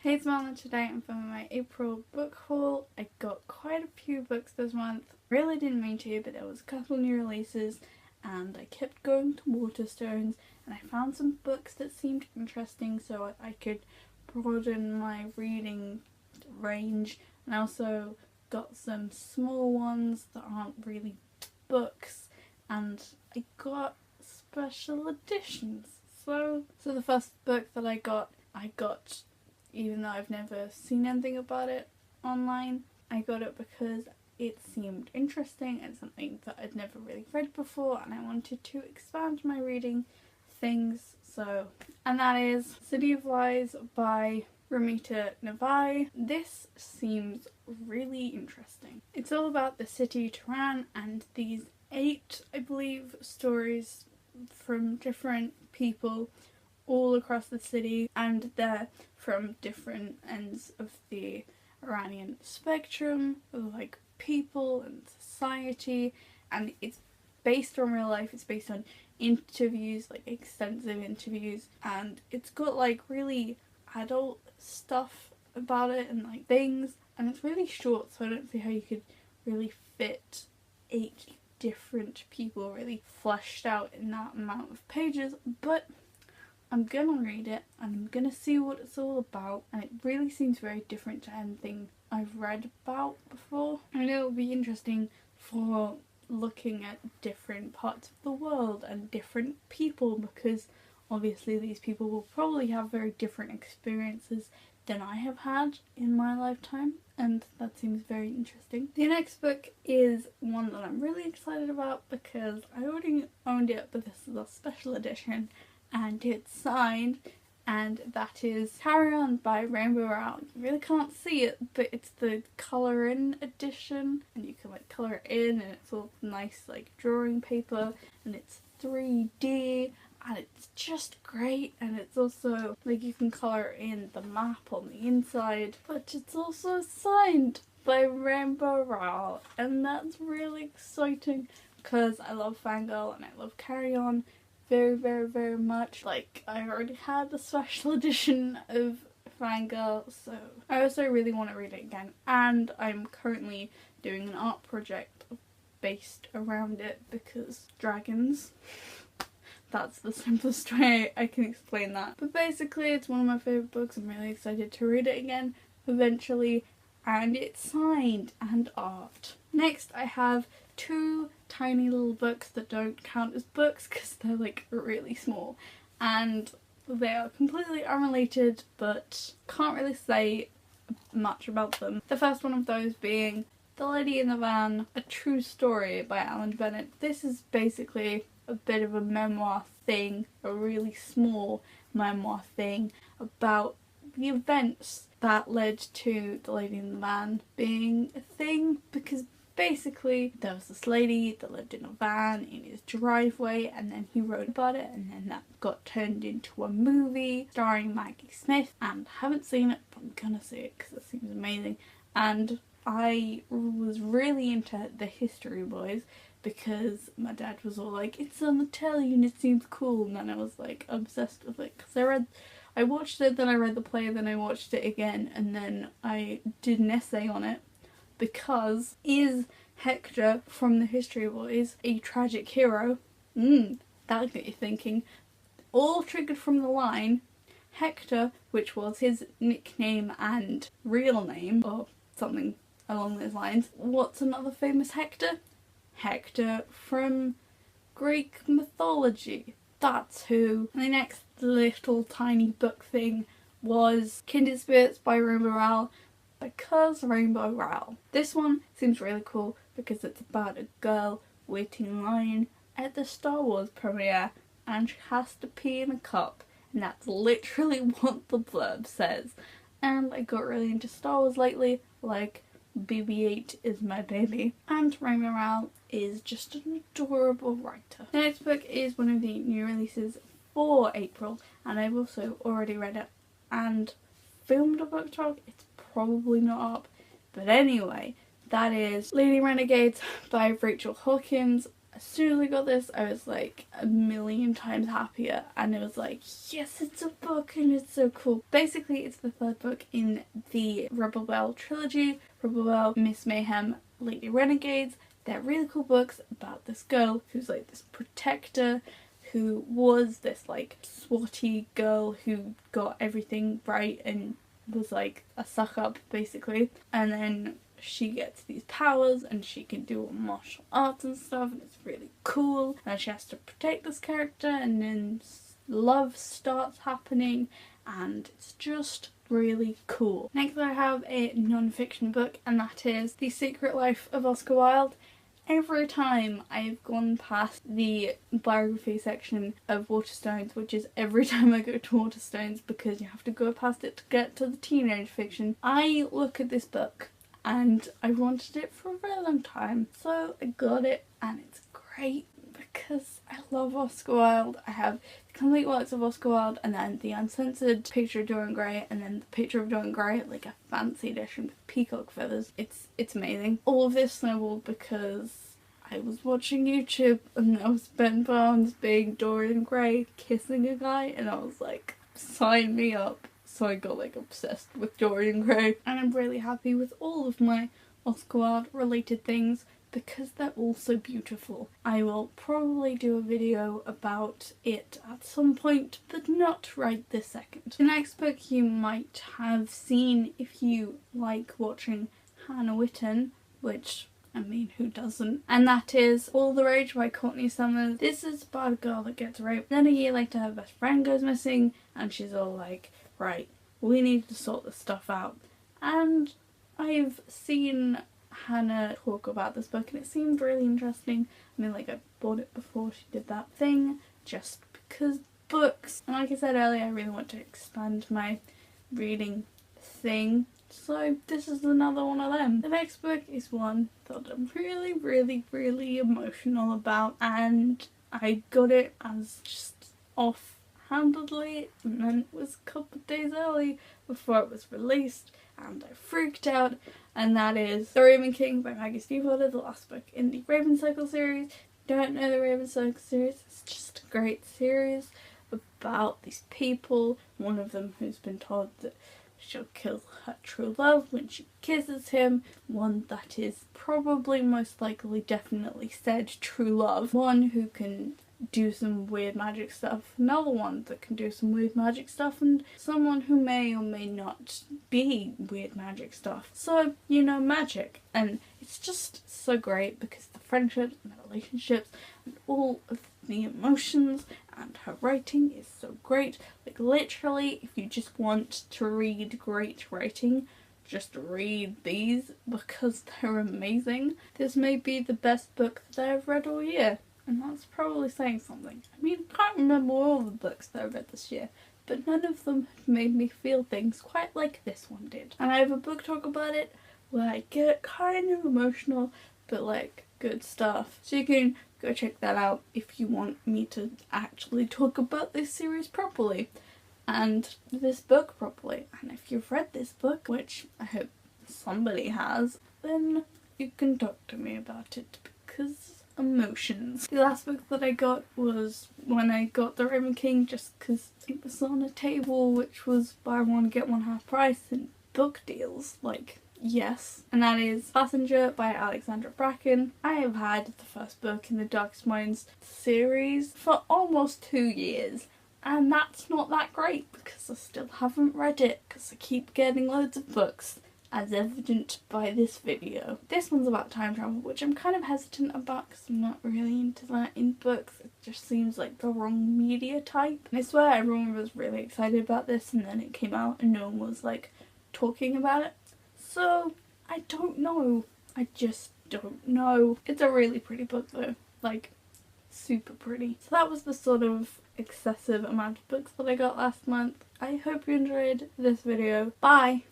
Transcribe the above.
Hey, it's Marlon. Today I'm filming my April book haul. I got quite a few books this month. Really didn't mean to, but there was a couple new releases and I kept going to Waterstones and I found some books that seemed interesting so I could broaden my reading range, and I also got some small ones that aren't really books, and I got special editions. So the first book that I got even though I've never seen anything about it online. I got it because it seemed interesting and something that I'd never really read before, and I wanted to expand my reading things. And that is City of Lies by Ramita Navai. This seems really interesting. It's all about the city Tehran and these 8, I believe, stories from different people all across the city, and they're from different ends of the Iranian spectrum of like people and society, and it's based on real life. It's based on interviews, like extensive interviews, and it's got like really adult stuff about it and like things, and it's really short, so I don't see how you could really fit 8 different people really fleshed out in that amount of pages, but I'm gonna read it and I'm gonna see what it's all about, and it really seems very different to anything I've read about before. I know it'll be interesting for looking at different parts of the world and different people, because obviously these people will probably have very different experiences than I have had in my lifetime, and that seems very interesting. The next book is one that I'm really excited about because I already owned it, but this is a special edition and it's signed, and that is Carry On by Rainbow Rowell. You really can't see it, but it's the colour in edition, and you can like colour it in, and it's all nice like drawing paper, and it's 3D, and it's just great. And it's also like you can colour in the map on the inside, but it's also signed by Rainbow Rowell, and that's really exciting because I love Fangirl and I love Carry On very, very, very much. Like, I already had a special edition of Fangirl, so I also really want to read it again, and I'm currently doing an art project based around it because dragons. That's the simplest way I can explain that. But basically it's one of my favourite books. I'm really excited to read it again eventually, and it's signed and art. Next I have 2 tiny little books that don't count as books because they're like really small, and they are completely unrelated but can't really say much about them. The first one of those being The Lady in the Van, A True Story by Alan Bennett. This is basically a bit of a memoir thing, a really small memoir thing about the events that led to The Lady in the Van being a thing, because basically there was this lady that lived in a van in his driveway, and then he wrote about it, and then that got turned into a movie starring Maggie Smith, and I haven't seen it but I'm gonna see it because it seems amazing. And I was really into the History Boys because my dad was all like, it's on the telly and it seems cool, and then I was like obsessed with it because I watched it, then I read the play, then I watched it again, and then I did an essay on it. Because is Hector from the History Boys a tragic hero? That'll get you thinking. All triggered from the line, Hector, which was his nickname and real name, or something along those lines. What's another famous Hector? Hector from Greek mythology. That's who. And the next little tiny book thing was Kindred Spirits by Rainbow Rowell, because Rainbow Rowell. This one seems really cool because it's about a girl waiting in line at the Star Wars premiere and she has to pee in a cup, and that's literally what the blurb says. And I got really into Star Wars lately, like BB-8 is my baby, and Rainbow Rowell is just an adorable writer. The next book is one of the new releases for April, and I've also already read it and filmed a book talk. It's probably not up, but anyway, that is Lady Renegades by Rachel Hawkins. as soon as I got this, I was like a million times happier, and it was like, yes, it's a book and it's so cool. Basically, it's the third book in the Rebel Belle trilogy, Rebel Belle, Miss Mayhem, Lady Renegades. They're really cool books about this girl who's like this protector, who was this like swotty girl who got everything right and was like a suck up basically, and then she gets these powers and she can do all martial arts and stuff, and it's really cool, and she has to protect this character, and then love starts happening, and it's just really cool. Next I have a non-fiction book, and that is The Secret Life of Oscar Wilde. Every time I've gone past the biography section of Waterstones, which is every time I go to Waterstones because you have to go past it to get to the teenage fiction, I look at this book and I wanted it for a very long time. So I got it, and it's great because I love Oscar Wilde. I have the complete works of Oscar Wilde, and then the uncensored picture of Dorian Gray, and then the picture of Dorian Gray, like a fancy edition with peacock feathers. It's amazing. All of this snowballed because I was watching YouTube and there was Ben Barnes being Dorian Gray kissing a guy, and I was like, sign me up. So I got like obsessed with Dorian Gray, and I'm really happy with all of my Oscar Wilde related things because they're all so beautiful. I will probably do a video about it at some point, but not right this second. The next book you might have seen if you like watching Hannah Witten, which, I mean, who doesn't? And that is All the Rage by Courtney Summers. This is about a girl that gets raped. Then a year later her best friend goes missing, and she's all like, right, we need to sort this stuff out. And I've seen Hannah talk about this book and it seemed really interesting. I mean, like, I bought it before she did that thing, just because books. And like I said earlier, I really want to expand my reading thing. So this is another one of them. The next book is one that I'm really, really, really emotional about, and I got it as just offhandedly, and then it was a couple of days early before it was released, and I freaked out, and that is The Raven King by Maggie Stiefvater, the last book in the Raven Cycle series. If you don't know the Raven Cycle series, it's just a great series about these people, one of them who's been told that she'll kill her true love when she kisses him, one that is probably most likely definitely said true love, one who can do some weird magic stuff, another one that can do some weird magic stuff, and someone who may or may not be weird magic stuff. So, you know, magic. And it's just so great because the friendships and the relationships and all of the emotions, and her writing is so great. Like, literally, if you just want to read great writing, just read these because they're amazing. This may be the best book that I've read all year, and that's probably saying something. I mean, I can't remember all the books that I read this year, but none of them have made me feel things quite like this one did. And I have a book talk about it where I get kind of emotional, but like good stuff. So you can go check that out if you want me to actually talk about this series properly and this book properly. And if you've read this book, which I hope somebody has, then you can talk to me about it because emotions. The last book that I got was when I got The Raven King, just because it was on a table which was buy one get one half price in book deals, like, yes. And that is Passenger by Alexandra Bracken. I have had the first book in the Darkest Minds series for almost 2 years, and that's not that great because I still haven't read it because I keep getting loads of books, as evident by this video. This one's about time travel, which I'm kind of hesitant about because I'm not really into that in books. It just seems like the wrong media type. And I swear everyone was really excited about this, and then it came out and no one was like talking about it. So I don't know. I just don't know. It's a really pretty book though. Like, super pretty. So that was the sort of excessive amount of books that I got last month. I hope you enjoyed this video. Bye!